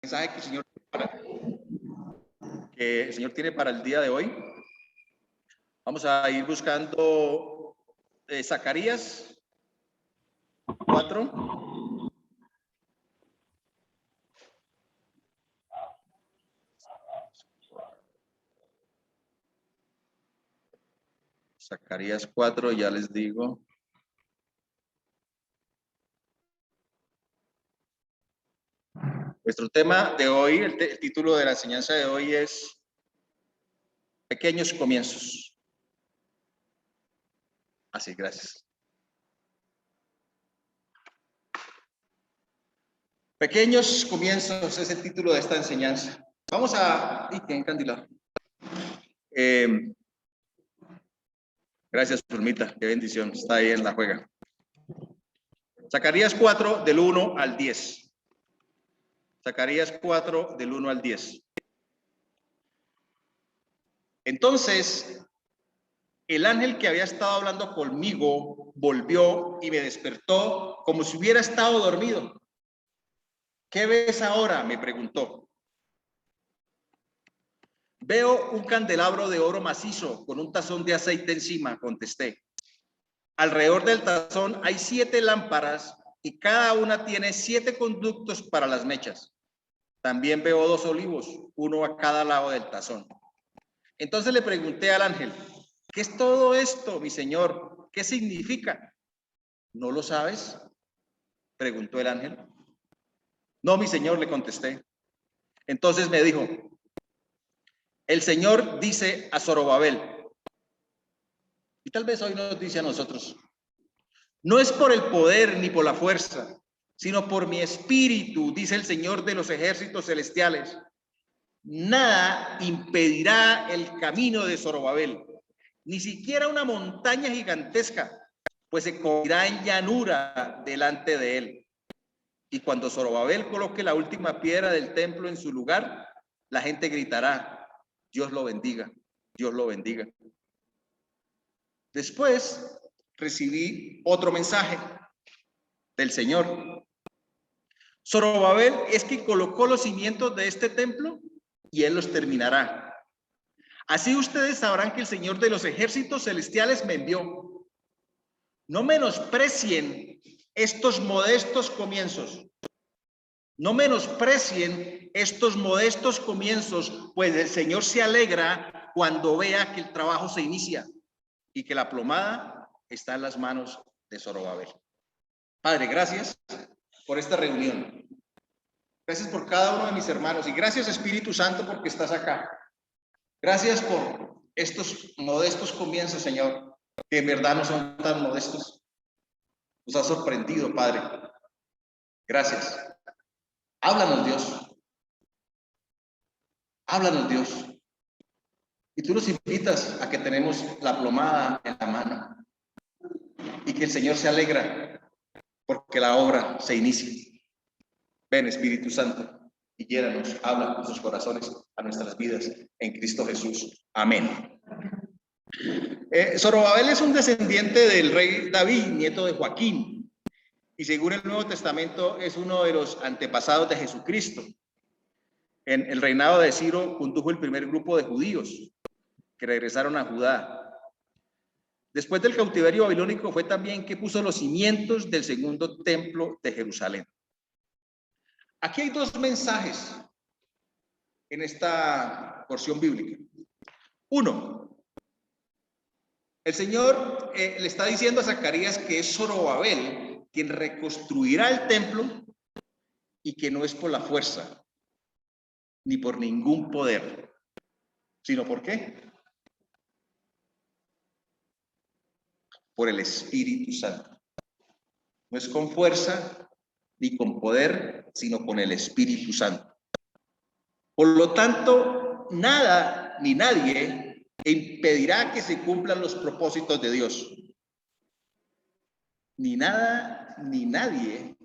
mensaje que el Señor tiene para el día de hoy. Vamos a ir buscando Zacarías 4. Zacarías 4, ya les digo. Nuestro tema de hoy, el título de la enseñanza de hoy es Pequeños Comienzos. Así, gracias. Pequeños Comienzos es el título de esta enseñanza. Vamos a... ¡Qué encandilado! Gracias, Zulmita. Qué bendición. Está ahí en la juega. Zacarías 4, del 1 al 10. Zacarías 4, del 1 al 10. Entonces, el ángel que había estado hablando conmigo volvió y me despertó como si hubiera estado dormido. ¿Qué ves ahora?, me preguntó. Veo un candelabro de oro macizo con un tazón de aceite encima, contesté. Alrededor del tazón hay 7 lámparas y cada una tiene 7 conductos para las mechas. También veo 2 olivos, uno a cada lado del tazón. Entonces le pregunté al ángel, ¿qué es todo esto, mi señor? ¿Qué significa? ¿No lo sabes?, preguntó el ángel. No, mi señor, le contesté. Entonces me dijo, el Señor dice a Zorobabel, y tal vez hoy nos dice a nosotros, no es por el poder ni por la fuerza, sino por mi espíritu, dice el Señor de los ejércitos celestiales. Nada impedirá el camino de Zorobabel, ni siquiera una montaña gigantesca, pues se convertirá en llanura delante de él. Y cuando Zorobabel coloque la última piedra del templo en su lugar, la gente gritará, Dios lo bendiga, Dios lo bendiga. Después recibí otro mensaje del Señor. Zorobabel es quien colocó los cimientos de este templo y él los terminará. Así ustedes sabrán que el Señor de los ejércitos celestiales me envió. No menosprecien estos modestos comienzos. No menosprecien estos modestos comienzos, pues el Señor se alegra cuando vea que el trabajo se inicia y que la plomada está en las manos de Zorobabel. Padre, gracias por esta reunión. Gracias por cada uno de mis hermanos y gracias, Espíritu Santo, porque estás acá. Gracias por estos modestos comienzos, Señor, que en verdad no son tan modestos. Nos ha sorprendido, Padre. Gracias. Háblanos, Dios. Háblanos, Dios. Y tú nos invitas a que tenemos la plomada en la mano y que el Señor se alegra porque la obra se inicie. Ven, Espíritu Santo, y llénanos, habla a nuestros corazones, a nuestras vidas, en Cristo Jesús. Amén. Zorobabel es un descendiente del rey David, nieto de Joaquín, y según el Nuevo Testamento es uno de los antepasados de Jesucristo. En el reinado de Ciro condujo el primer grupo de judíos que regresaron a Judá. Después del cautiverio babilónico fue también que puso los cimientos del segundo templo de Jerusalén. Aquí hay 2 mensajes en esta porción bíblica. Uno, el Señor le está diciendo a Zacarías que es Zorobabel quien reconstruirá el templo y que no es por la fuerza ni por ningún poder, sino ¿por qué? Por el Espíritu Santo. No es con fuerza ni con poder, sino con el Espíritu Santo. Por lo tanto, nada ni nadie impedirá que se cumplan los propósitos de Dios. Ni nada ni nadie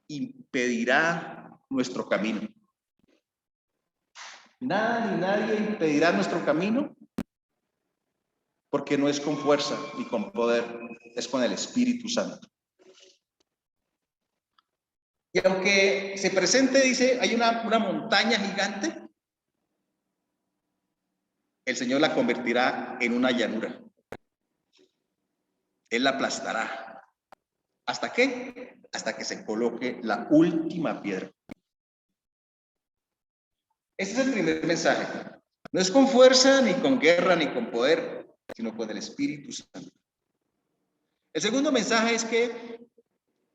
impedirá nuestro camino. Nada ni nadie impedirá nuestro camino porque no es con fuerza ni con poder, es con el Espíritu Santo. Y aunque se presente, dice, hay una montaña gigante, el Señor la convertirá en una llanura. Él la aplastará. ¿Hasta qué? Hasta que se coloque la última piedra. Ese es el primer mensaje. No es con fuerza, ni con guerra, ni con poder, sino con el Espíritu Santo. El segundo mensaje es que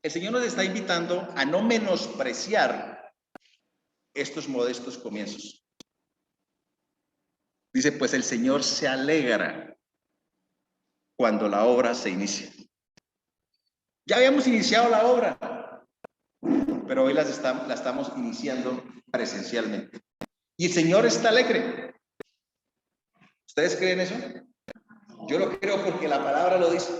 el Señor nos está invitando a no menospreciar estos modestos comienzos. Dice, pues el Señor se alegra cuando la obra se inicia. Ya habíamos iniciado la obra, pero hoy la estamos iniciando presencialmente. Y el Señor está alegre. ¿Ustedes creen eso? Yo lo creo porque la palabra lo dice.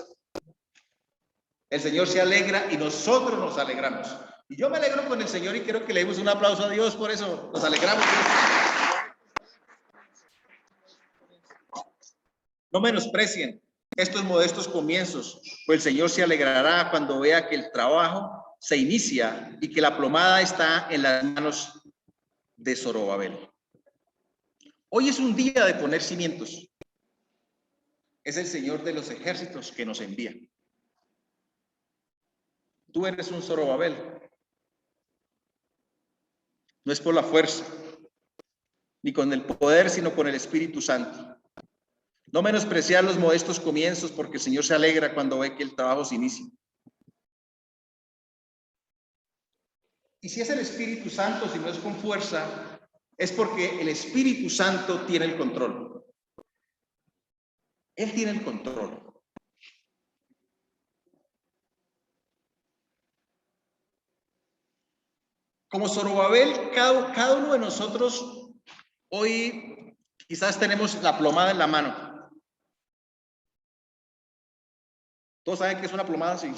El Señor se alegra y nosotros nos alegramos. Y yo me alegro con el Señor y quiero que le demos un aplauso a Dios por eso. Nos alegramos. No menosprecien estos modestos comienzos, pues el Señor se alegrará cuando vea que el trabajo se inicia y que la plomada está en las manos de Zorobabel. Hoy es un día de poner cimientos. Es el Señor de los ejércitos que nos envía. Tú eres un Zorobabel. No es por la fuerza, ni con el poder, sino con el Espíritu Santo. No menospreciar los modestos comienzos, porque el Señor se alegra cuando ve que el trabajo se inicia. Y si es el Espíritu Santo, si no es con fuerza, es porque el Espíritu Santo tiene el control. Él tiene el control. Como Zorobabel, cada uno de nosotros hoy quizás tenemos la plomada en la mano. ¿Todos saben qué es una plomada? Sí.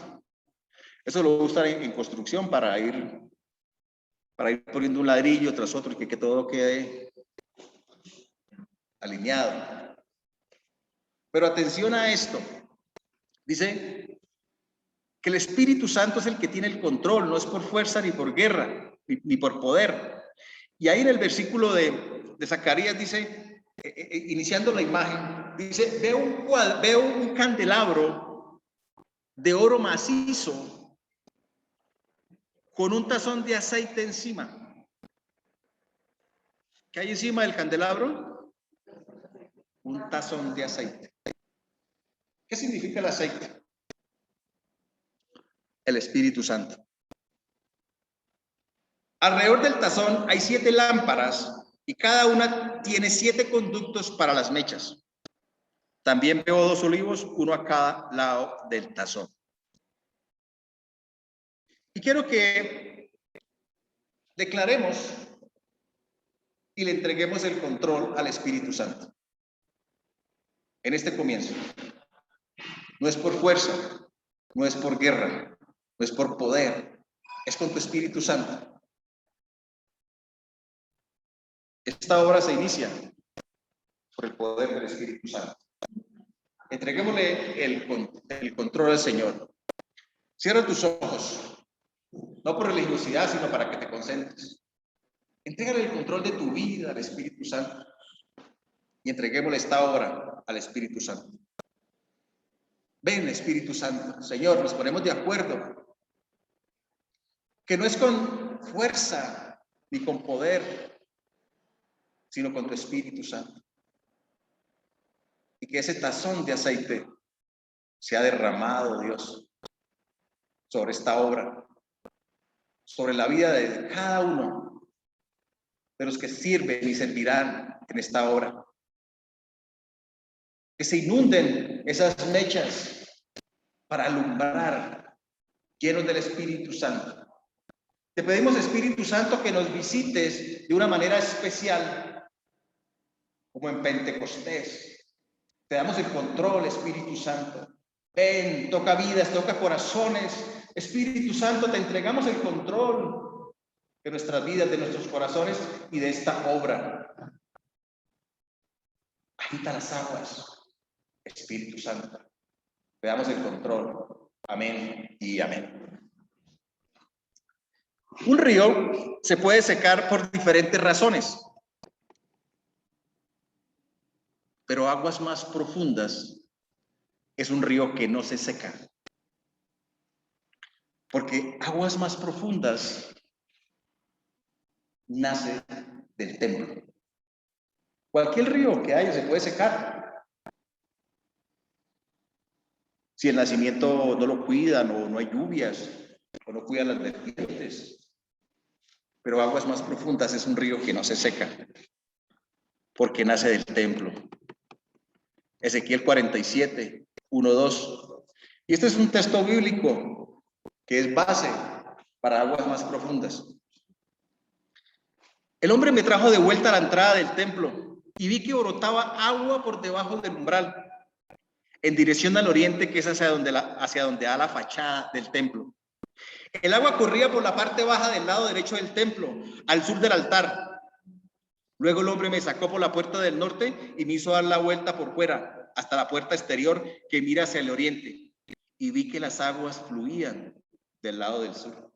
Eso lo usan en construcción para ir poniendo un ladrillo tras otro y que todo quede alineado. Pero atención a esto. Dice que el Espíritu Santo es el que tiene el control, no es por fuerza ni por guerra, ni por poder. Y ahí en el versículo de Zacarías dice, iniciando la imagen, dice, veo un candelabro de oro macizo con un tazón de aceite encima. ¿Qué hay encima del candelabro? Un tazón de aceite. ¿Qué significa el aceite? El Espíritu Santo. Alrededor del tazón hay 7 lámparas y cada una tiene 7 conductos para las mechas. También veo 2 olivos, uno a cada lado del tazón. Y quiero que declaremos y le entreguemos el control al Espíritu Santo. En este comienzo. No es por fuerza, no es por guerra, no es por poder, es con tu Espíritu Santo. Esta obra se inicia por el poder del Espíritu Santo. Entreguémosle el control al Señor. Cierra tus ojos, no por religiosidad, sino para que te concentres. Entrégale el control de tu vida al Espíritu Santo y entreguémosle esta obra al Espíritu Santo. Ven, Espíritu Santo. Señor, nos ponemos de acuerdo que no es con fuerza ni con poder, sino con tu Espíritu Santo. Y que ese tazón de aceite sea derramado, Dios, sobre esta obra, sobre la vida de cada uno de los que sirven y servirán en esta obra. Que se inunden esas mechas para alumbrar, llenos del Espíritu Santo. Te pedimos, Espíritu Santo, que nos visites de una manera especial, como en Pentecostés. Te damos el control, Espíritu Santo. Ven, toca vidas, toca corazones. Espíritu Santo, te entregamos el control de nuestras vidas, de nuestros corazones y de esta obra. Agita las aguas, Espíritu Santo. Te damos el control. Amén y amén. Un río se puede secar por diferentes razones, pero aguas más profundas es un río que no se seca. Porque aguas más profundas nace del templo. Cualquier río que haya se puede secar. Si el nacimiento no lo cuidan o no hay lluvias o no cuidan las vertientes. Pero aguas más profundas es un río que no se seca porque nace del templo. Ezequiel 47, 1, 2. Y este es un texto bíblico que es base para aguas más profundas. El hombre me trajo de vuelta a la entrada del templo y vi que brotaba agua por debajo del umbral, en dirección al oriente, que es hacia donde da la fachada del templo. El agua corría por la parte baja del lado derecho del templo, al sur del altar. Luego el hombre me sacó por la puerta del norte y me hizo dar la vuelta por fuera, hasta la puerta exterior que mira hacia el oriente. Y vi que las aguas fluían del lado del sur.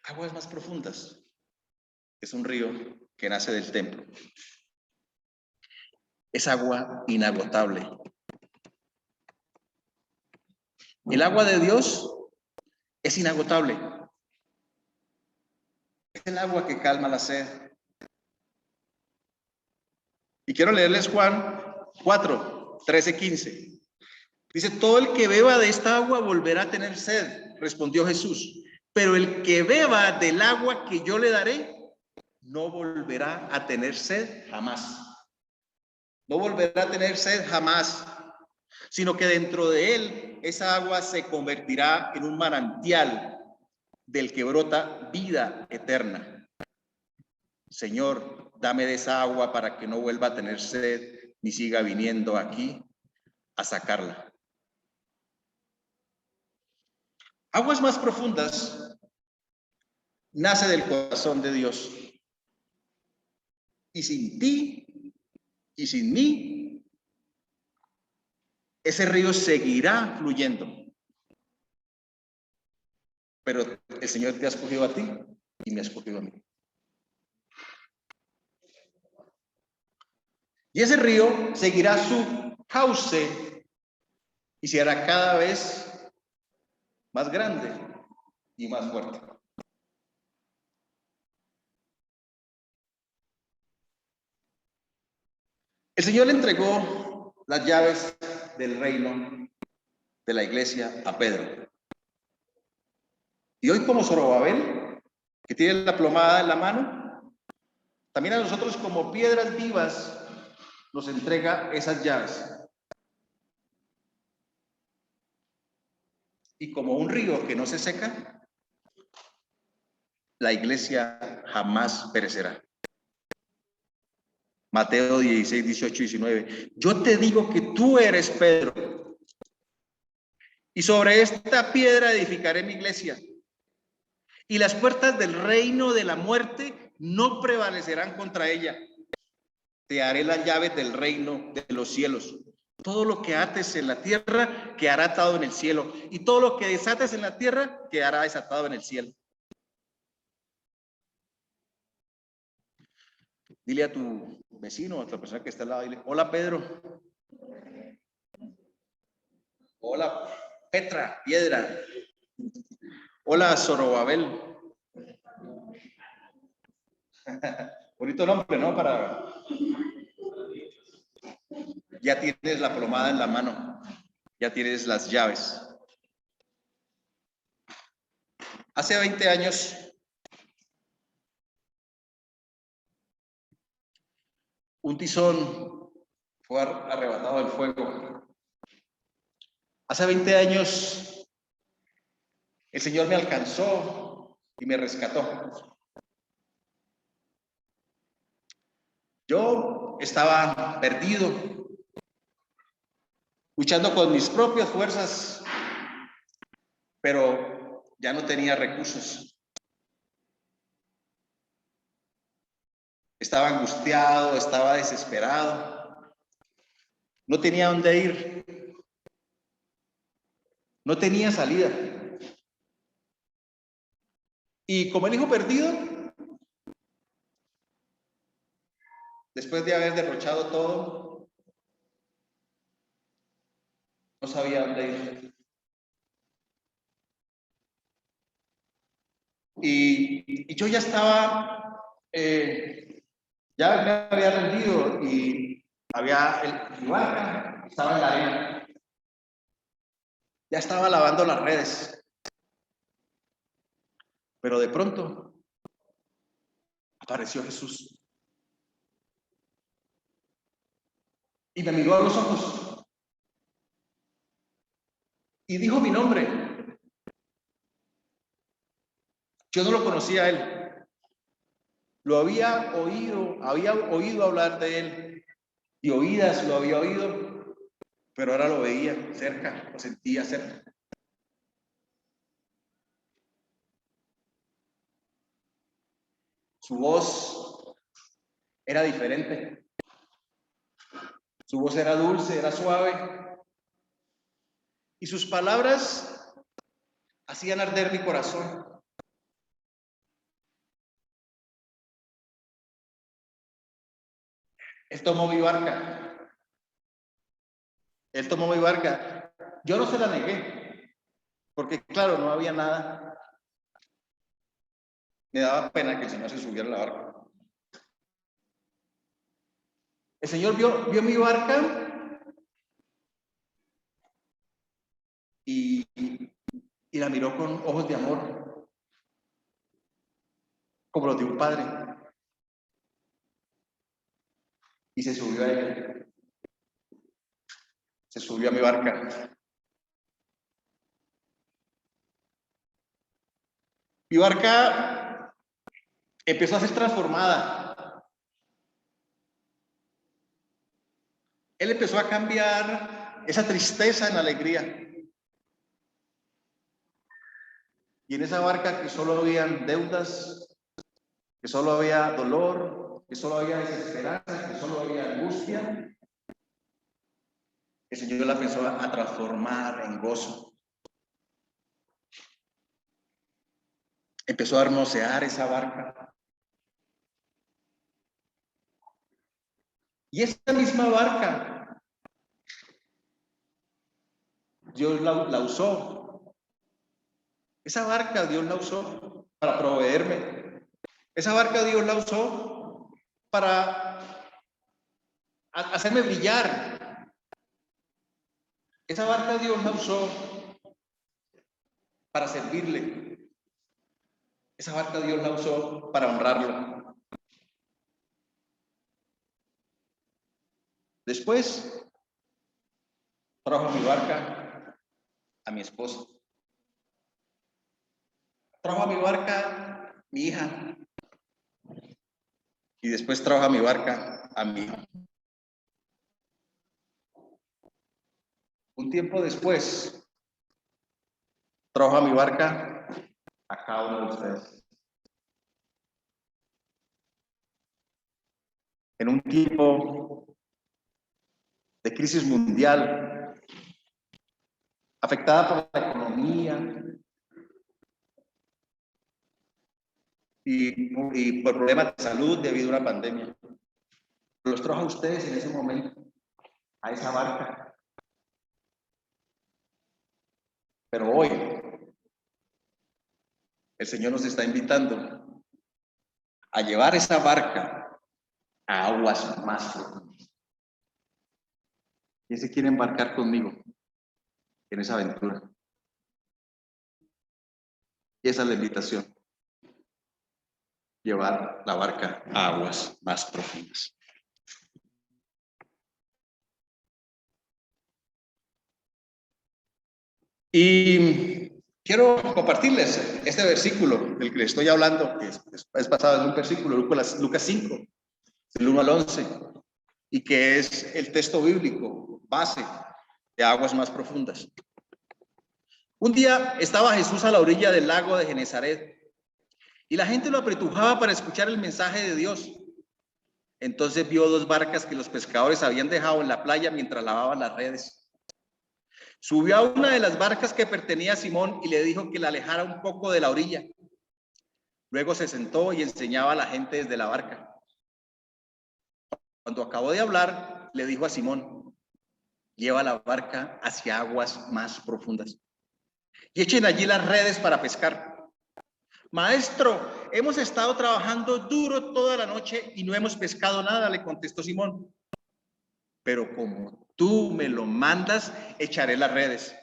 Aguas más profundas. Es un río que nace del templo. Es agua inagotable. El agua de Dios es inagotable. Es el agua que calma la sed. Y quiero leerles Juan 4, 13, 15. Dice, todo el que beba de esta agua volverá a tener sed, respondió Jesús. Pero el que beba del agua que yo le daré, no volverá a tener sed jamás. No volverá a tener sed jamás, sino que dentro de él esa agua se convertirá en un manantial del que brota vida eterna. Señor, dame de esa agua para que no vuelva a tener sed ni siga viniendo aquí a sacarla. Aguas más profundas nace del corazón de Dios. Y sin ti y sin mí, ese río seguirá fluyendo. Pero el Señor te ha escogido a ti y me ha escogido a mí. Y ese río seguirá su cauce y se hará cada vez más grande y más fuerte. El Señor le entregó las llaves del reino de la iglesia a Pedro. Y hoy, como Zorobabel, que tiene la plomada en la mano, también a nosotros como piedras vivas nos entrega esas llaves. Y como un río que no se seca, la iglesia jamás perecerá. Mateo 16, 18, 19. Yo te digo que tú eres Pedro, y sobre esta piedra edificaré mi iglesia, y las puertas del reino de la muerte no prevalecerán contra ella. Te haré las llaves del reino de los cielos. Todo lo que ates en la tierra quedará atado en el cielo, y todo lo que desates en la tierra quedará desatado en el cielo. Dile a tu vecino, a otra persona que está al lado, dile, hola Pedro. Hola Petra, piedra. Hola Zorobabel. Bonito nombre, ¿no? Ya tienes la plomada en la mano, ya tienes las llaves. Hace 20 años, un tizón fue arrebatado del fuego. Hace 20 años, el Señor me alcanzó y me rescató. Yo estaba perdido, luchando con mis propias fuerzas, pero ya no tenía recursos. Estaba angustiado, estaba desesperado. No tenía dónde ir. No tenía salida. Y como el hijo perdido, después de haber derrochado todo, no sabía dónde ir. Y yo ya estaba, ya me había rendido y mi barca estaba en la arena. Ya estaba lavando las redes. Pero de pronto apareció Jesús. Y me miró a los ojos. Y dijo mi nombre. Yo no lo conocía a él. Lo había oído hablar de él. Y oídas lo había oído. Pero ahora lo veía cerca, lo sentía cerca. Su voz era diferente. Su voz era dulce, era suave. Y sus palabras hacían arder mi corazón. Él tomó mi barca. Él tomó mi barca. Yo no se la negué, porque claro, no había nada. Me daba pena que el Señor se subiera a la barca. El Señor vio mi barca y la miró con ojos de amor, como los de un padre. Y se subió a ella. Se subió a mi barca. Mi barca empezó a ser transformada. Él empezó a cambiar esa tristeza en alegría. Y en esa barca que solo habían deudas, que solo había dolor, que solo había desesperanza, que solo había angustia, el Señor la empezó a transformar en gozo. Empezó a hermosear esa barca. Y esa misma barca, Dios la usó. Esa barca Dios la usó para proveerme. Esa barca Dios la usó para hacerme brillar. Esa barca Dios la usó para servirle. Esa barca Dios la usó para honrarlo. Después trajo a mi barca a mi esposa. Trajo a mi barca mi hija. Y después trajo a mi barca a mi hijo. Un tiempo después trajo a mi barca a cada uno de ustedes. En un tiempo de crisis mundial, afectada por la economía y por problemas de salud debido a una pandemia. Los trajo a ustedes en ese momento, a esa barca. Pero hoy, el Señor nos está invitando a llevar esa barca a aguas más profundas. ¿Quién se quiere embarcar conmigo en esa aventura? Y esa es la invitación. Llevar la barca a aguas más profundas. Y quiero compartirles este versículo del que les estoy hablando, que es basado en un versículo, Lucas 5, del 1 al 11, y que es el texto bíblico base de aguas más profundas. Un día estaba Jesús a la orilla del lago de Genesaret y la gente lo apretujaba para escuchar el mensaje de Dios. Entonces vio dos barcas que los pescadores habían dejado en la playa mientras lavaban las redes. Subió a una de las barcas que pertenecía a Simón y le dijo que la alejara un poco de la orilla. Luego se sentó y enseñaba a la gente desde la barca. Cuando acabó de hablar, le dijo a Simón: lleva la barca hacia aguas más profundas y echen allí las redes para pescar. Maestro, hemos estado trabajando duro toda la noche y no hemos pescado nada, le contestó Simón. Pero como tú me lo mandas, echaré las redes.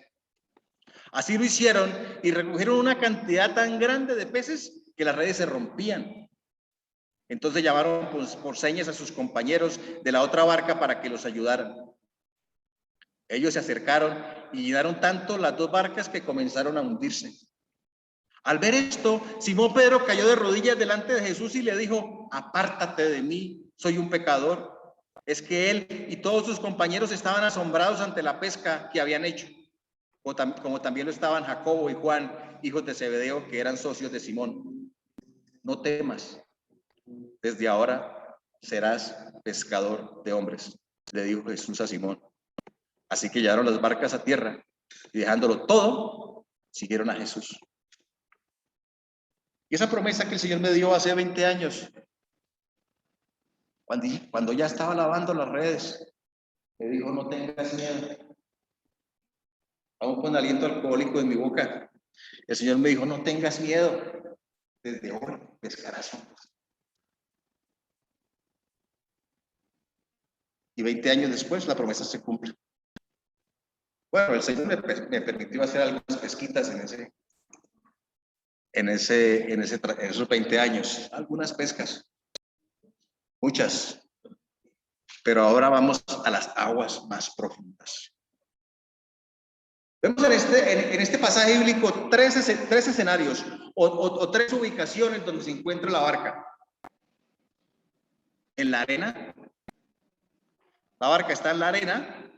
Así lo hicieron y recogieron una cantidad tan grande de peces que las redes se rompían. Entonces llamaron por señas a sus compañeros de la otra barca para que los ayudaran. Ellos se acercaron y llenaron tanto las dos barcas que comenzaron a hundirse. Al ver esto, Simón Pedro cayó de rodillas delante de Jesús y le dijo: apártate de mí, soy un pecador. Es que él y todos sus compañeros estaban asombrados ante la pesca que habían hecho, como también lo estaban Jacobo y Juan, hijos de Zebedeo, que eran socios de Simón. No temas, desde ahora serás pescador de hombres, le dijo Jesús a Simón. Así que llevaron las barcas a tierra y dejándolo todo, siguieron a Jesús. Y esa promesa que el Señor me dio hace 20 años, cuando ya estaba lavando las redes, me dijo: no tengas miedo. Aún con aliento alcohólico en mi boca, el Señor me dijo: no tengas miedo, desde hoy pescarás hombres. Y 20 años después la promesa se cumple. Bueno, el Señor me permitió hacer algunas pesquitas en esos 20 años, algunas pescas, muchas, pero ahora vamos a las aguas más profundas. Vemos en este pasaje bíblico tres escenarios o tres ubicaciones donde se encuentra la barca. En la arena, la barca está en la arena,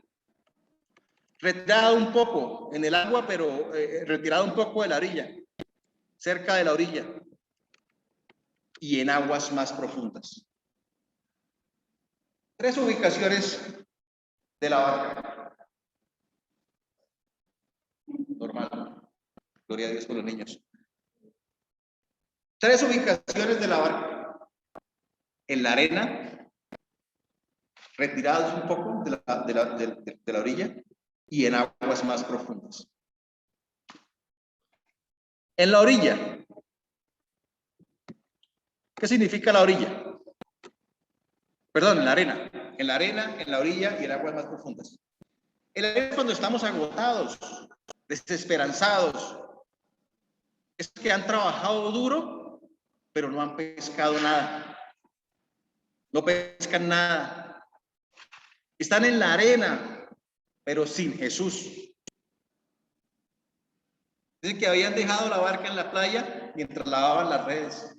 retirada un poco en el agua, pero retirada un poco de la orilla, cerca de la orilla, y en aguas más profundas. Tres ubicaciones de la barca. Normal. Gloria a Dios por los niños. Tres ubicaciones de la barca. En la arena, retirados un poco de la orilla, y en aguas más profundas. En la orilla. ¿Qué significa la orilla? Perdón, en la arena. En la arena, en la orilla y en aguas más profundas. En la arena es cuando estamos agotados, desesperanzados. Es que han trabajado duro, pero no han pescado nada. No pescan nada. Están en la arena, pero sin Jesús. Dicen que habían dejado la barca en la playa mientras lavaban las redes.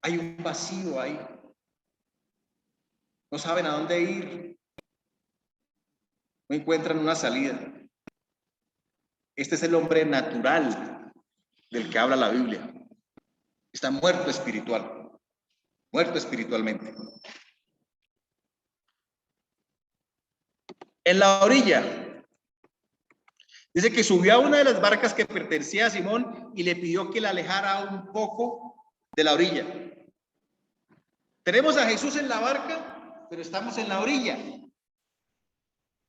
Hay un vacío ahí. No saben a dónde ir. No encuentran una salida. Este es el hombre natural del que habla la Biblia. Está muerto espiritualmente. En la orilla, dice que subió a una de las barcas que pertenecía a Simón y le pidió que la alejara un poco de la orilla. Tenemos a Jesús en la barca, pero estamos en la orilla.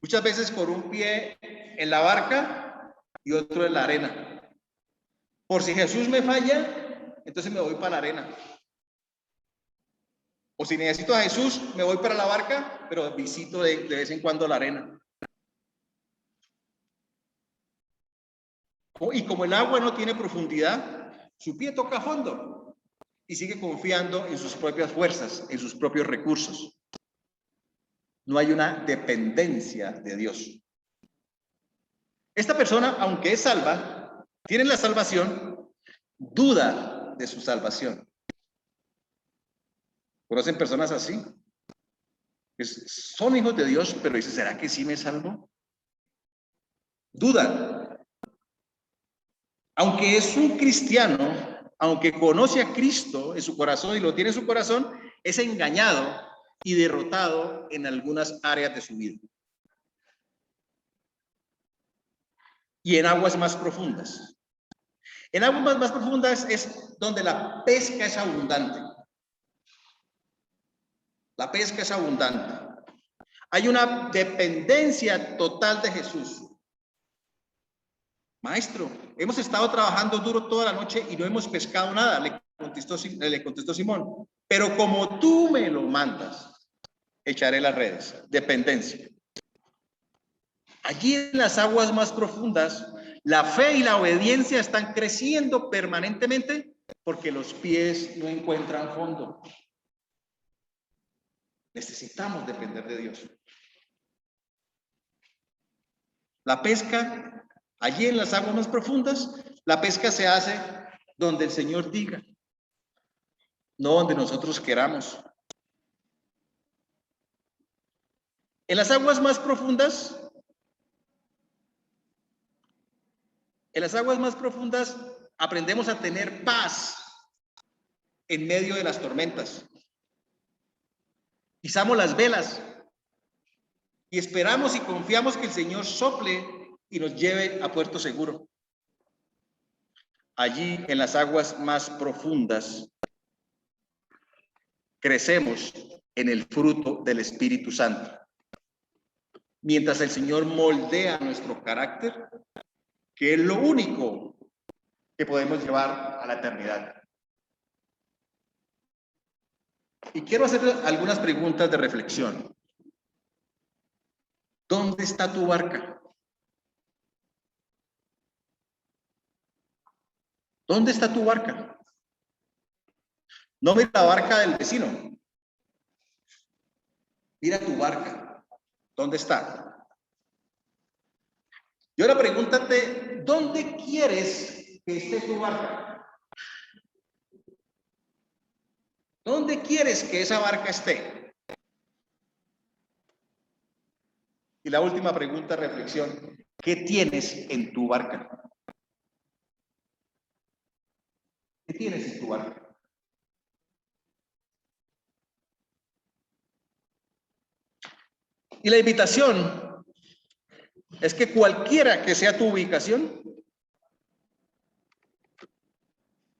Muchas veces con un pie en la barca y otro en la arena. Por si Jesús me falla, entonces me voy para la arena. O si necesito a Jesús, me voy para la barca, pero visito de vez en cuando la arena. Y como el agua no tiene profundidad, su pie toca a fondo y sigue confiando en sus propias fuerzas, en sus propios recursos. No hay una dependencia de Dios. Esta persona, aunque es salva, tiene la salvación, duda de su salvación. ¿Conocen personas así? Son hijos de Dios, pero dicen: ¿será que sí me salvo? Duda. Aunque es un cristiano, aunque conoce a Cristo en su corazón y lo tiene en su corazón, es engañado y derrotado en algunas áreas de su vida. Y en aguas más profundas. En aguas más profundas es donde la pesca es abundante. La pesca es abundante. Hay una dependencia total de Jesús. Maestro, hemos estado trabajando duro toda la noche y no hemos pescado nada, le contestó Simón. Pero como tú me lo mandas, echaré las redes. Dependencia. Allí en las aguas más profundas, la fe y la obediencia están creciendo permanentemente porque los pies no encuentran fondo. Necesitamos depender de Dios. La pesca, allí en las aguas más profundas, la pesca se hace donde el Señor diga, no donde nosotros queramos. En las aguas más profundas, aprendemos a tener paz en medio de las tormentas. Izamos las velas y esperamos y confiamos que el Señor sople y nos lleve a puerto seguro. Allí en las aguas más profundas crecemos en el fruto del Espíritu Santo. Mientras el Señor moldea nuestro carácter, que es lo único que podemos llevar a la eternidad. Y quiero hacer algunas preguntas de reflexión. ¿Dónde está tu barca? ¿Dónde está tu barca? No mira la barca del vecino. Mira tu barca. ¿Dónde está? Y ahora pregúntate, ¿dónde quieres que esté tu barca? ¿Dónde quieres que esa barca esté? Y la última pregunta, reflexión, ¿qué tienes en tu barca? ¿Qué tienes en tu barca? Y la invitación es que cualquiera que sea tu ubicación,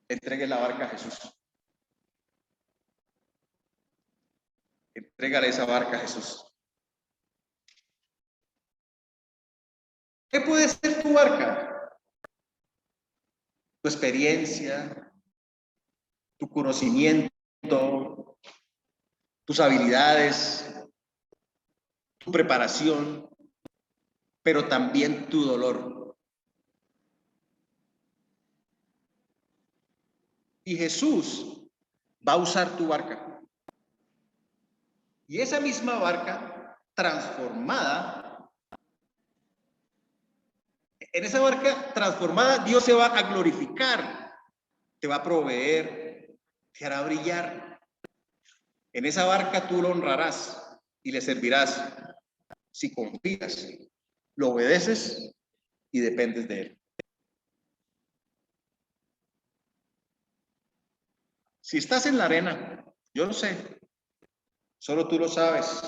entregue la barca a Jesús. Entrégale esa barca a Jesús. ¿Qué puede ser tu barca? Tu experiencia, tu conocimiento, tus habilidades, tu preparación, pero también tu dolor. Y Jesús va a usar tu barca. Y esa misma barca transformada, en esa barca transformada, Dios se va a glorificar, te va a proveer, te hará brillar. En esa barca tú lo honrarás y le servirás si confías, lo obedeces y dependes de él. Si estás en la arena, yo lo sé, solo tú lo sabes.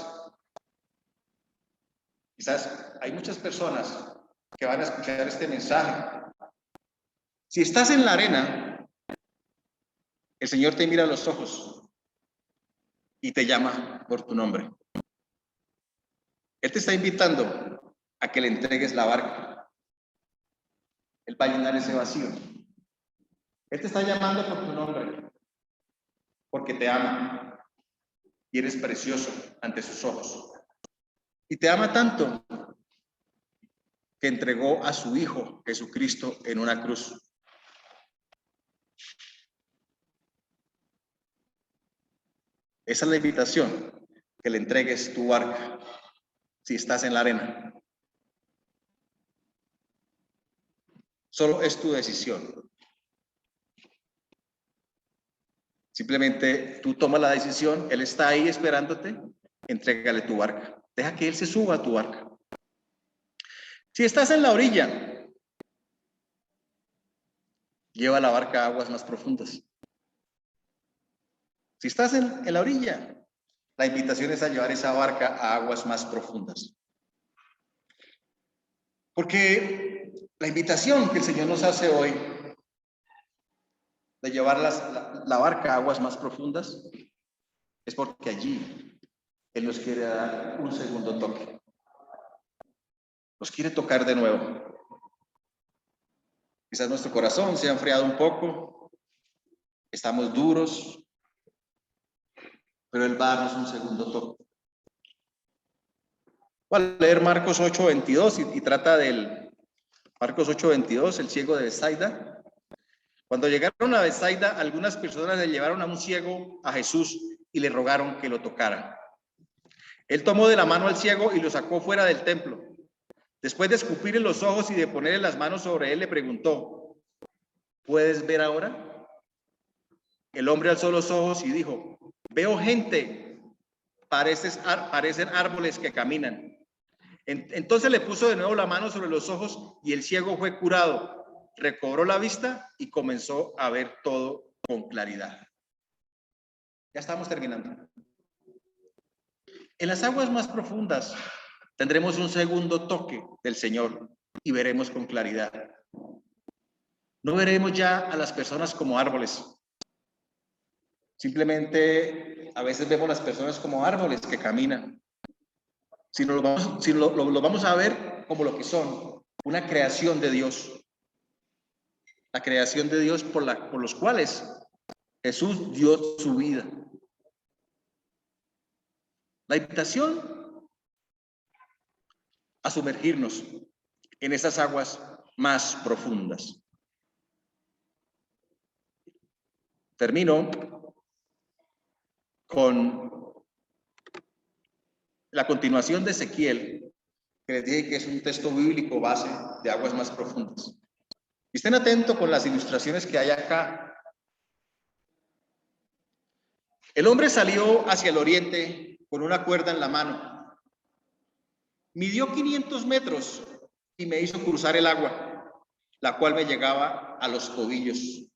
Quizás hay muchas personas que van a escuchar este mensaje. Si estás en la arena, el Señor te mira a los ojos y te llama por tu nombre. Él te está invitando a que le entregues la barca. Él va a llenar ese vacío. Él te está llamando por tu nombre, porque te ama y eres precioso ante sus ojos. Y te ama tanto que entregó a su Hijo Jesucristo en una cruz. Esa es la invitación, que le entregues tu barca si estás en la arena. Solo es tu decisión. Simplemente tú tomas la decisión, Él está ahí esperándote, entrégale tu barca. Deja que Él se suba a tu barca. Si estás en la orilla, lleva la barca a aguas más profundas. Si estás en la orilla, la invitación es a llevar esa barca a aguas más profundas. Porque la invitación que el Señor nos hace hoy de llevar la barca a aguas más profundas, es porque allí Él nos quiere dar un segundo toque. Nos quiere tocar de nuevo. Quizás nuestro corazón se ha enfriado un poco, estamos duros, pero Él va a darnos un segundo toque. Voy a leer Marcos 8:22 y trata del Marcos 8:22, el ciego de Betsaida. Cuando llegaron a Betsaida, algunas personas le llevaron a un ciego a Jesús y le rogaron que lo tocara. Él tomó de la mano al ciego y lo sacó fuera del templo. Después de escupirle los ojos y de ponerle las manos sobre él, le preguntó: ¿puedes ver ahora? El hombre alzó los ojos y dijo: veo gente, parecen árboles que caminan. Entonces le puso de nuevo la mano sobre los ojos y el ciego fue curado, recobró la vista y comenzó a ver todo con claridad. Ya estamos terminando. En las aguas más profundas tendremos un segundo toque del Señor y veremos con claridad. No veremos ya a las personas como árboles. Simplemente a veces vemos a las personas como árboles que caminan. Sino lo vamos a ver como lo que son, una creación de Dios. La creación de Dios por los cuales Jesús dio su vida. La invitación a sumergirnos en esas aguas más profundas. Termino con la continuación de Ezequiel, que les dije que es un texto bíblico base de aguas más profundas. Y estén atentos con las ilustraciones que hay acá. El hombre salió hacia el oriente con una cuerda en la mano. Midió 500 metros y me hizo cruzar el agua, la cual me llegaba a los tobillos.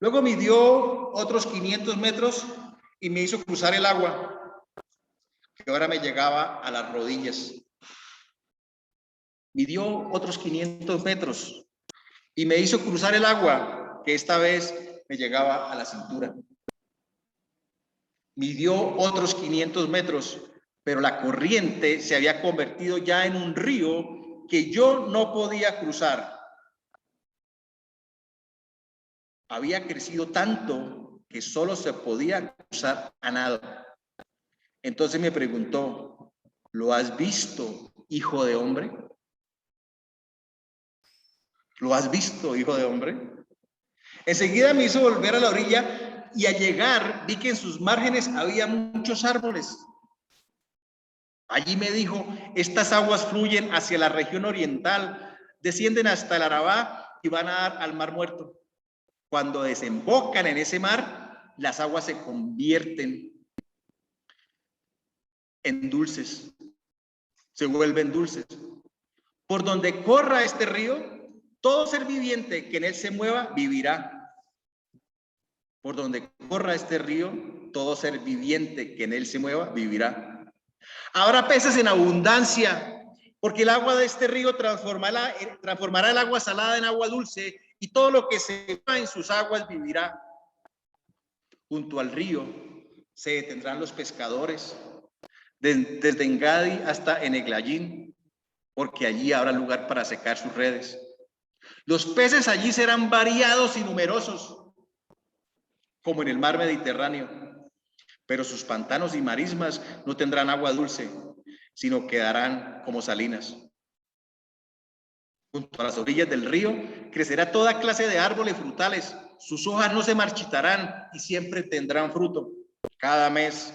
Luego midió otros 500 metros y me hizo cruzar el agua, que ahora me llegaba a las rodillas. Midió otros 500 metros y me hizo cruzar el agua, que esta vez me llegaba a la cintura. Midió otros 500 metros, pero la corriente se había convertido ya en un río que yo no podía cruzar. Había crecido tanto que solo se podía cruzar a nado. Entonces me preguntó: ¿lo has visto, hijo de hombre? ¿Lo has visto, hijo de hombre? Enseguida me hizo volver a la orilla y al llegar vi que en sus márgenes había muchos árboles. Allí me dijo: estas aguas fluyen hacia la región oriental, descienden hasta el Arabá y van a dar al Mar Muerto. Cuando desembocan en ese mar, las aguas se convierten en dulces, se vuelven dulces. Por donde corra este río, todo ser viviente que en él se mueva vivirá. Por donde corra este río, todo ser viviente que en él se mueva vivirá. Habrá peces en abundancia, porque el agua de este río transformará el agua salada en agua dulce, y todo lo que se va en sus aguas vivirá. Junto al río se detendrán los pescadores, desde Engadi hasta Eneglayín, porque allí habrá lugar para secar sus redes. Los peces allí serán variados y numerosos, como en el mar Mediterráneo, pero sus pantanos y marismas no tendrán agua dulce, sino quedarán como salinas. Junto a las orillas del río crecerá toda clase de árboles frutales. Sus hojas no se marchitarán y siempre tendrán fruto. Cada mes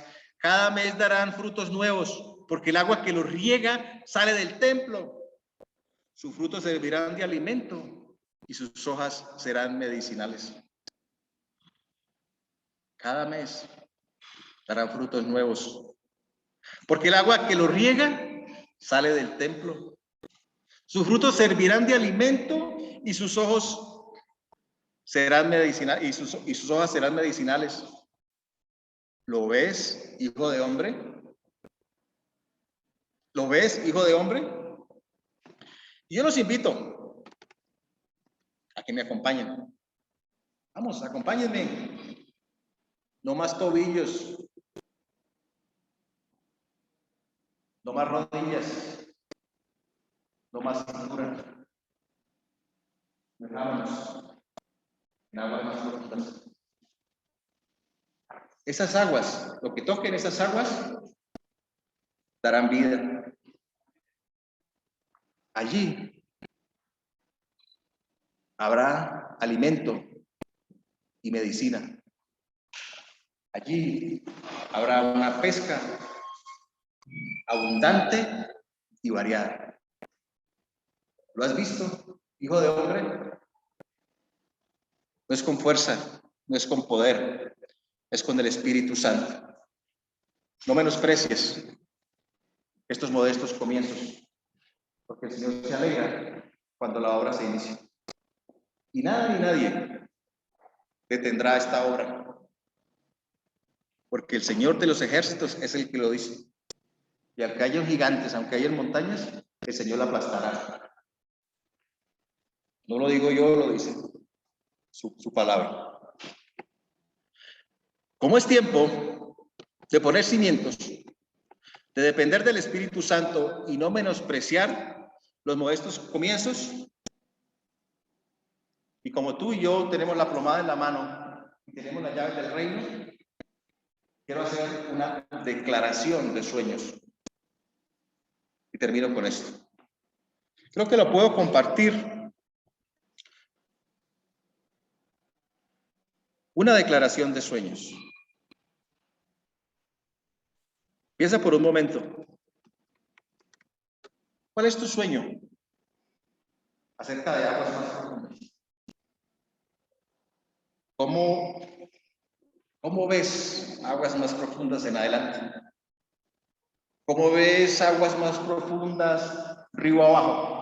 darán frutos nuevos, porque el agua que los riega sale del templo. Sus frutos servirán de alimento y sus hojas serán medicinales. Cada mes darán frutos nuevos, porque el agua que los riega sale del templo. Sus frutos servirán de alimento y sus ojos serán medicinales y sus hojas serán medicinales. ¿Lo ves, hijo de hombre? ¿Lo ves, hijo de hombre? Y yo los invito a que me acompañen. Vamos, acompáñenme. No más tobillos. No más rodillas. No más cintura. Metámonos en aguas más profundas. Esas aguas, lo que toquen esas aguas, darán vida. Allí habrá alimento y medicina. Allí habrá una pesca abundante y variada. ¿Lo has visto, hijo de hombre? No es con fuerza, no es con poder, es con el Espíritu Santo. No menosprecies estos modestos comienzos, porque el Señor se alegra cuando la obra se inicia. Y nada ni nadie detendrá esta obra, porque el Señor de los ejércitos es el que lo dice. Y aunque hayan gigantes, aunque hayan montañas, el Señor la aplastará. No lo digo yo, lo dice su palabra. Como es tiempo de poner cimientos, de depender del Espíritu Santo y no menospreciar los modestos comienzos, y como tú y yo tenemos la plomada en la mano y tenemos las llaves del reino, quiero hacer una declaración de sueños. Y termino con esto. Creo que lo puedo compartir. Una declaración de sueños. Piensa por un momento. ¿Cuál es tu sueño acerca de aguas más profundas? ¿Cómo ves aguas más profundas en adelante? ¿Cómo ves aguas más profundas río abajo?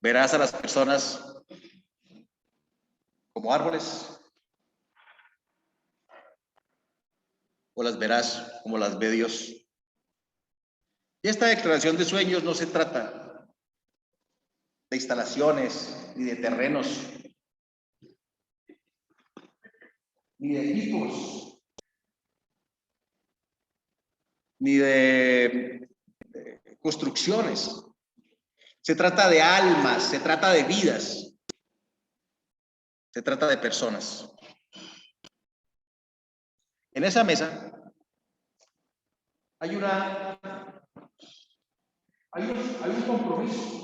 ¿Verás a las personas como árboles? ¿O las verás como las ve Dios? Y esta declaración de sueños no se trata de instalaciones, ni de terrenos, ni de equipos, ni de construcciones. Se trata de almas, se trata de vidas, se trata de personas. En esa mesa hay un compromiso.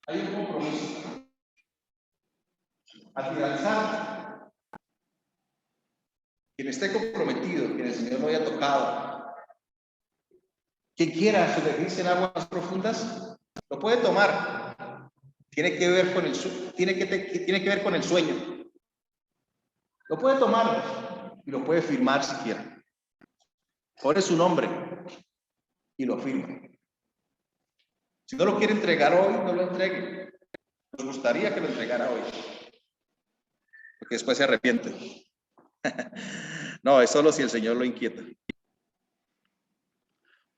Hay un compromiso. Al finalizar, quien esté comprometido, quien el Señor lo haya tocado, quien quiera sumergirse en aguas profundas, lo puede tomar. Tiene que ver con el sueño. Lo puede tomar y lo puede firmar si quiere. Pone su nombre y lo firma. Si no lo quiere entregar hoy, no lo entregue. Nos gustaría que lo entregara hoy, porque después se arrepiente. No, es solo si el Señor lo inquieta.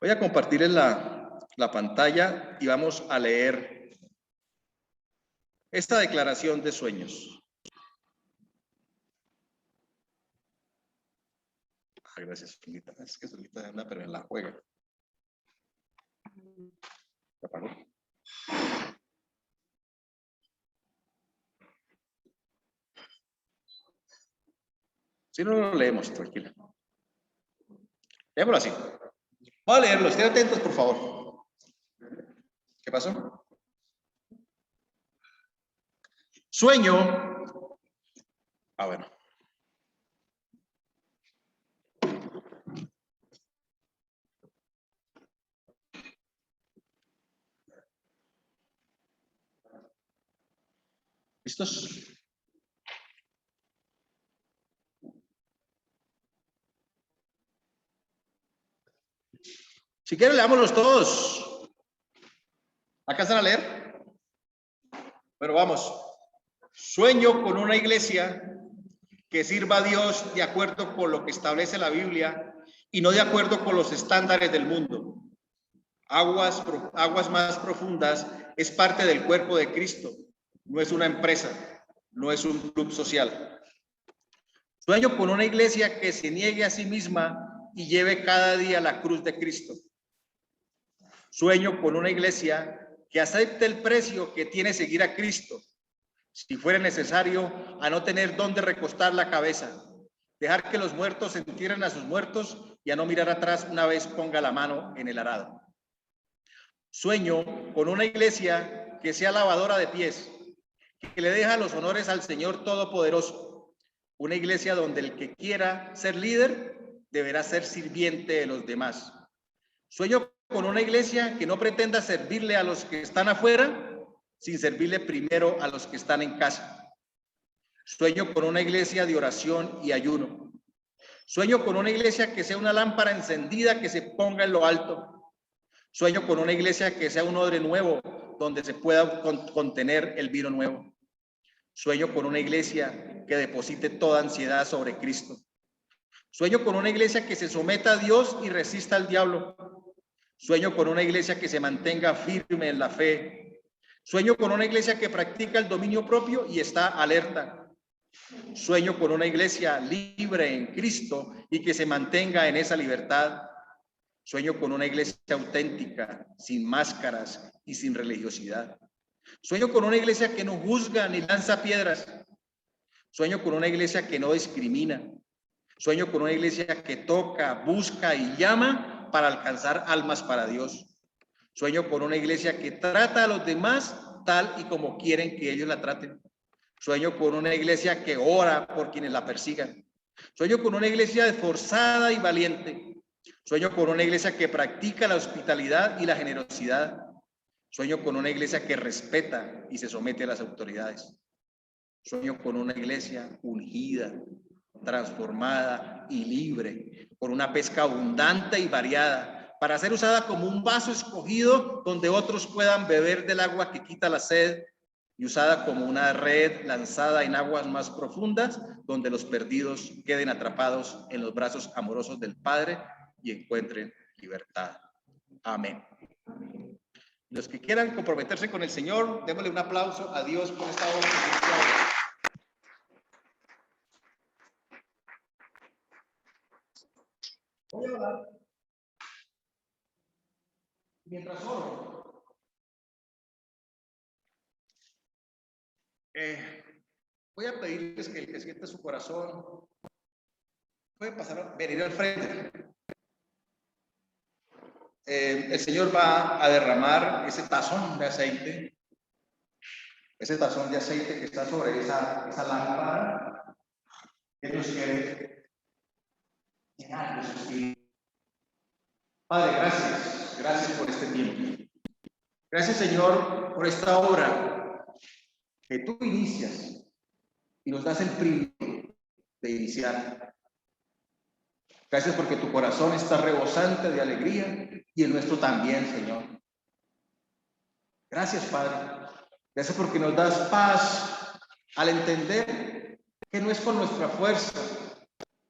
Voy a compartirles la pantalla y vamos a leer esta declaración de sueños. Ay, gracias, Solita. Es que Solita anda, pero en la juega. ¿Se apagó? Si no, lo leemos, tranquila. Leémoslo así. Voy a leerlo, estén atentos, por favor. ¿Qué pasó? Sueño. Bueno. ¿Listos? Si quieren, leámoslos todos. ¿Acá están a leer? Bueno, vamos. Sueño con una iglesia que sirva a Dios de acuerdo con lo que establece la Biblia y no de acuerdo con los estándares del mundo. Aguas más profundas es parte del cuerpo de Cristo, no es una empresa, no es un club social. Sueño con una iglesia que se niegue a sí misma y lleve cada día la cruz de Cristo. Sueño con una iglesia que acepte el precio que tiene seguir a Cristo, si fuera necesario, a no tener dónde recostar la cabeza, dejar que los muertos entierren a sus muertos y a no mirar atrás una vez ponga la mano en el arado. Sueño con una iglesia que sea lavadora de pies, que le deja los honores al Señor Todopoderoso. Una iglesia donde el que quiera ser líder deberá ser sirviente de los demás. Sueño con una iglesia que no pretenda servirle a los que están afuera sin servirle primero a los que están en casa. Sueño con una iglesia de oración y ayuno. Sueño con una iglesia que sea una lámpara encendida que se ponga en lo alto. Sueño con una iglesia que sea un odre nuevo donde se pueda contener el vino nuevo. Sueño con una iglesia que deposite toda ansiedad sobre Cristo. Sueño con una iglesia que se someta a Dios y resista al diablo. Sueño con una iglesia que se mantenga firme en la fe. Sueño con una iglesia que practica el dominio propio y está alerta. Sueño con una iglesia libre en Cristo y que se mantenga en esa libertad. Sueño con una iglesia auténtica, sin máscaras y sin religiosidad. Sueño con una iglesia que no juzga ni lanza piedras. Sueño con una iglesia que no discrimina. Sueño con una iglesia que toca, busca y llama para alcanzar almas para Dios. Sueño con una iglesia que trata a los demás tal y como quieren que ellos la traten. Sueño con una iglesia que ora por quienes la persigan. Sueño con una iglesia esforzada y valiente. Sueño con una iglesia que practica la hospitalidad y la generosidad. Sueño con una iglesia que respeta y se somete a las autoridades. Sueño con una iglesia ungida, transformada y libre, con una pesca abundante y variada, para ser usada como un vaso escogido donde otros puedan beber del agua que quita la sed, y usada como una red lanzada en aguas más profundas, donde los perdidos queden atrapados en los brazos amorosos del Padre y encuentren libertad. Amén. Los que quieran comprometerse con el Señor, démosle un aplauso a Dios por esta obra. Voy a orar. Mientras oro, voy a pedirles que el que siente su corazón puede pasar a venir al frente. El Señor va a derramar ese tazón de aceite que está sobre esa lámpara, que Dios quiere llenar de su espíritu. Padre, gracias por este tiempo. Gracias, Señor, por esta obra que tú inicias y nos das el privilegio de iniciar. Gracias porque tu corazón está rebosante de alegría y el nuestro también, Señor. Gracias, Padre. Gracias porque nos das paz al entender que no es con nuestra fuerza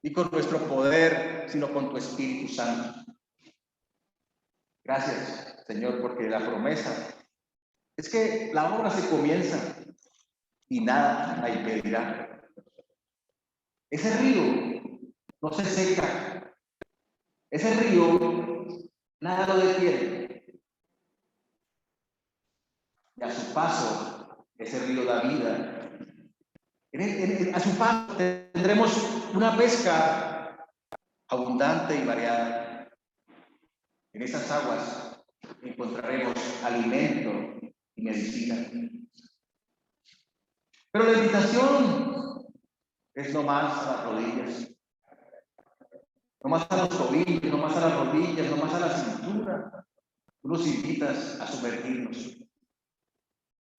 ni con nuestro poder, sino con tu Espíritu Santo. Gracias, Señor, porque la promesa es que la obra se comienza y nada la impedirá. Ese río no se seca. Ese río nada lo detiene. Y a su paso, ese río da vida. A su paso tendremos una pesca abundante y variada. En esas aguas encontraremos alimento y medicina. Pero la invitación es no más a las rodillas, no más a los tobillos, no más a las rodillas, no más a la cintura. Tú nos invitas a sumergirnos,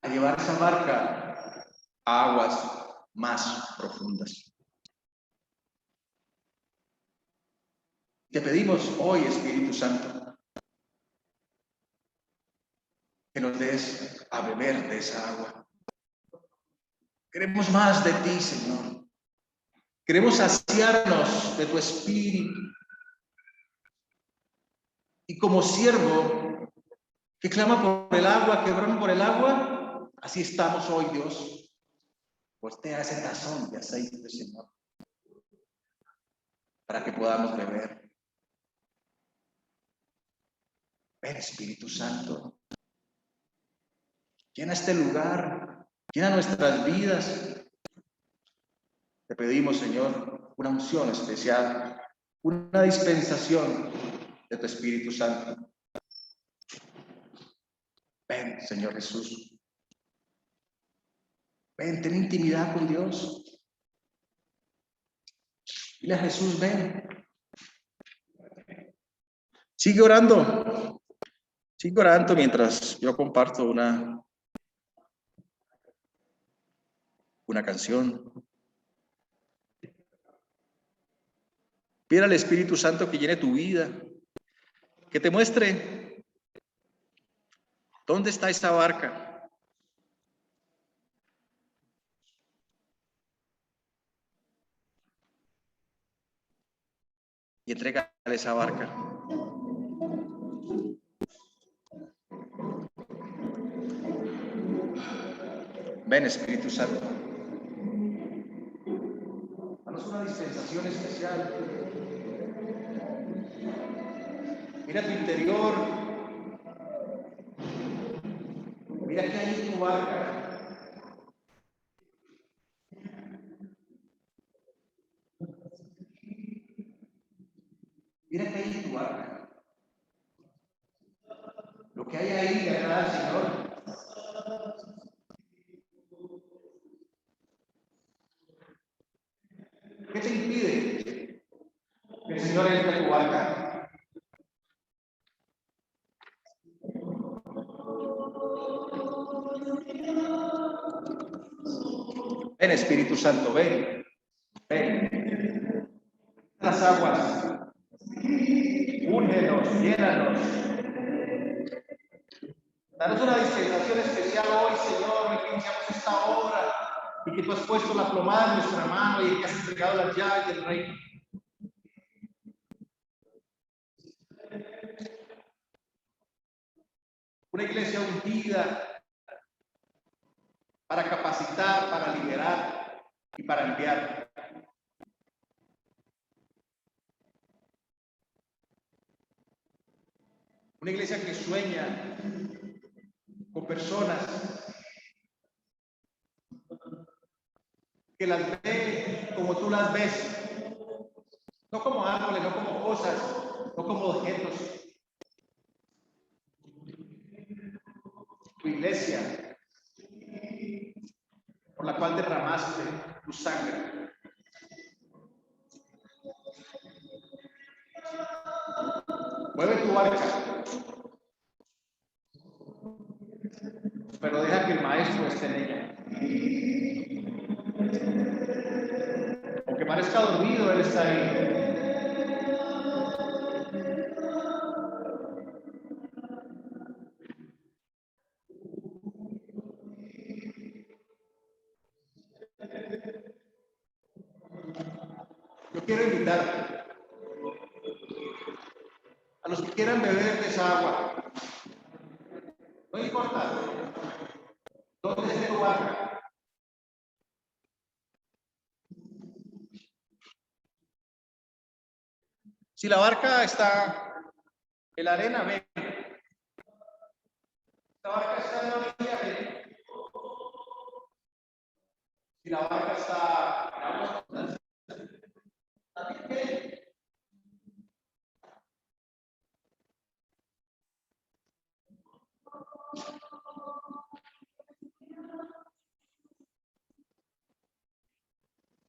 a llevar esa barca a aguas más profundas. Te pedimos hoy, Espíritu Santo, que nos des a beber de esa agua. Queremos más de ti, Señor. Queremos saciarnos de tu Espíritu. Y como siervo que clama por el agua, que brama por el agua, así estamos hoy, Dios. Voltea ese tazón de aceite, Señor, para que podamos beber. Ven, Espíritu Santo. Llena este lugar, llena nuestras vidas. Te pedimos, Señor, una unción especial, una dispensación de tu Espíritu Santo. Ven, Señor Jesús. Ven, ten intimidad con Dios. Dile a Jesús, ven. Sigue orando. Sigue orando mientras yo comparto una canción. Pide al Espíritu Santo que llene tu vida, que te muestre dónde está esa barca. Y entrégale esa barca. Ven, Espíritu Santo. Danos una dispensación especial. Mira tu interior. Mira que hay en tu barca. Mira que hay en tu barca. Lo que hay ahí le agrada al Señor. ¿Qué te impide que el Señor entre a tu barca? Ven, Espíritu Santo, ven. Ven. Las aguas. Úngenos, llénanos. Danos una dispensación especial hoy, Señor, hoy que iniciamos esta obra y que tú has puesto la plomada en nuestra mano y que has entregado las llaves del reino. Una iglesia ungida para capacitar, para liberar y para enviar. Una iglesia que sueña con personas que las ve como tú las ves, no como árboles, no como cosas, no como objetos. Tu iglesia, por la cual derramaste tu sangre. Mueve tu barca, pero deja que el maestro esté en ella. Aunque parezca dormido, él está ahí. Yo quiero invitar a los que quieran beber de esa agua. No importa dónde esté tu barca. Si la barca está en la arena, ven. La barca está en la orilla, ven. Si la barca está en aguas profundas, también ven.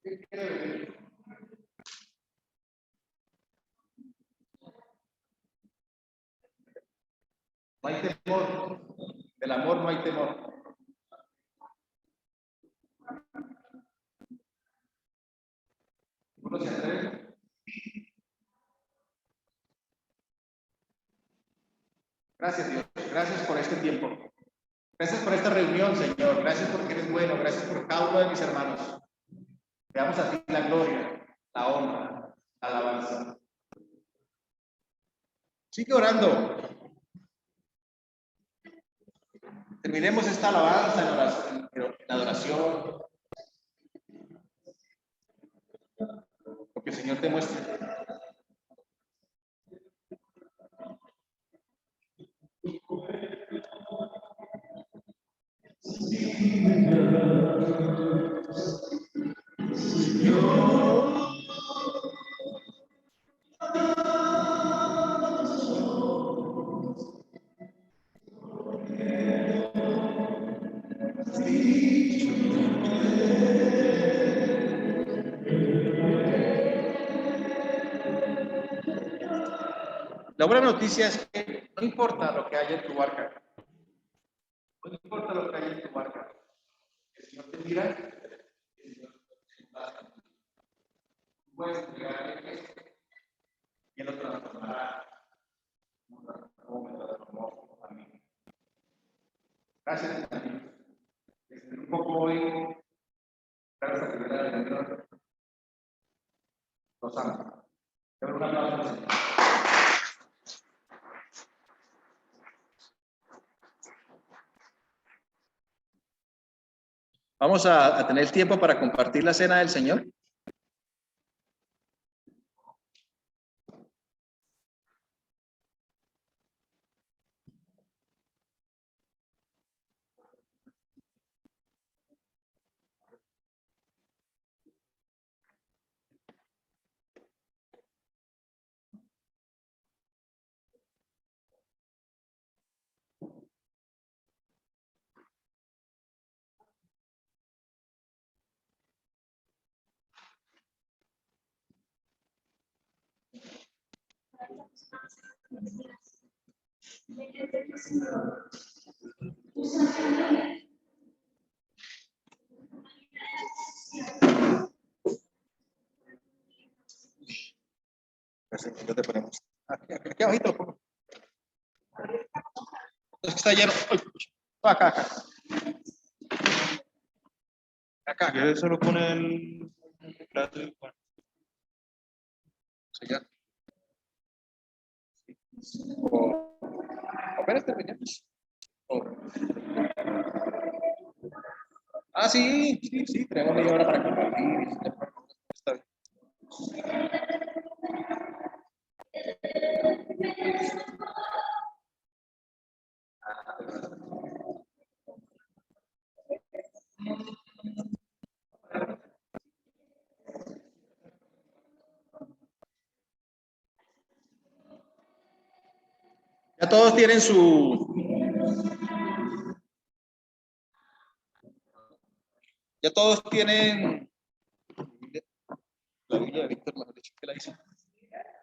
¿Qué quiere beber? No hay temor. Del amor no hay temor. ¿Uno se atreve? Gracias, Dios. Gracias por este tiempo. Gracias por esta reunión, Señor. Gracias porque eres bueno. Gracias por cada uno de mis hermanos. Te damos a ti la gloria, la honra, la alabanza. Sigue orando. Terminemos esta alabanza en adoración. Porque el Señor te muestre. La buena noticia es que no importa lo que haya en tu barca. No importa lo que haya en tu barca. El Señor te mira. El Señor te va. Tú puedes entregarle esto y Él lo transformará. Como me lo transformó a mí. Gracias, amigos. Un poco hoy, gracias a la Señor. Los amo. Pero una aplauso. Vamos a tener tiempo para compartir la cena del Señor. Perfecto, te ponemos. Aquí abajito lo pongo. Es que está lleno. Acá. Acá. Yo solo pone el plato y bueno. Sí, ya. O apenas terminamos. Sí, tenemos media hora para compartir. Está bien. Ya todos tienen ya todos tienen la Biblia de Víctor, mejor dicho, que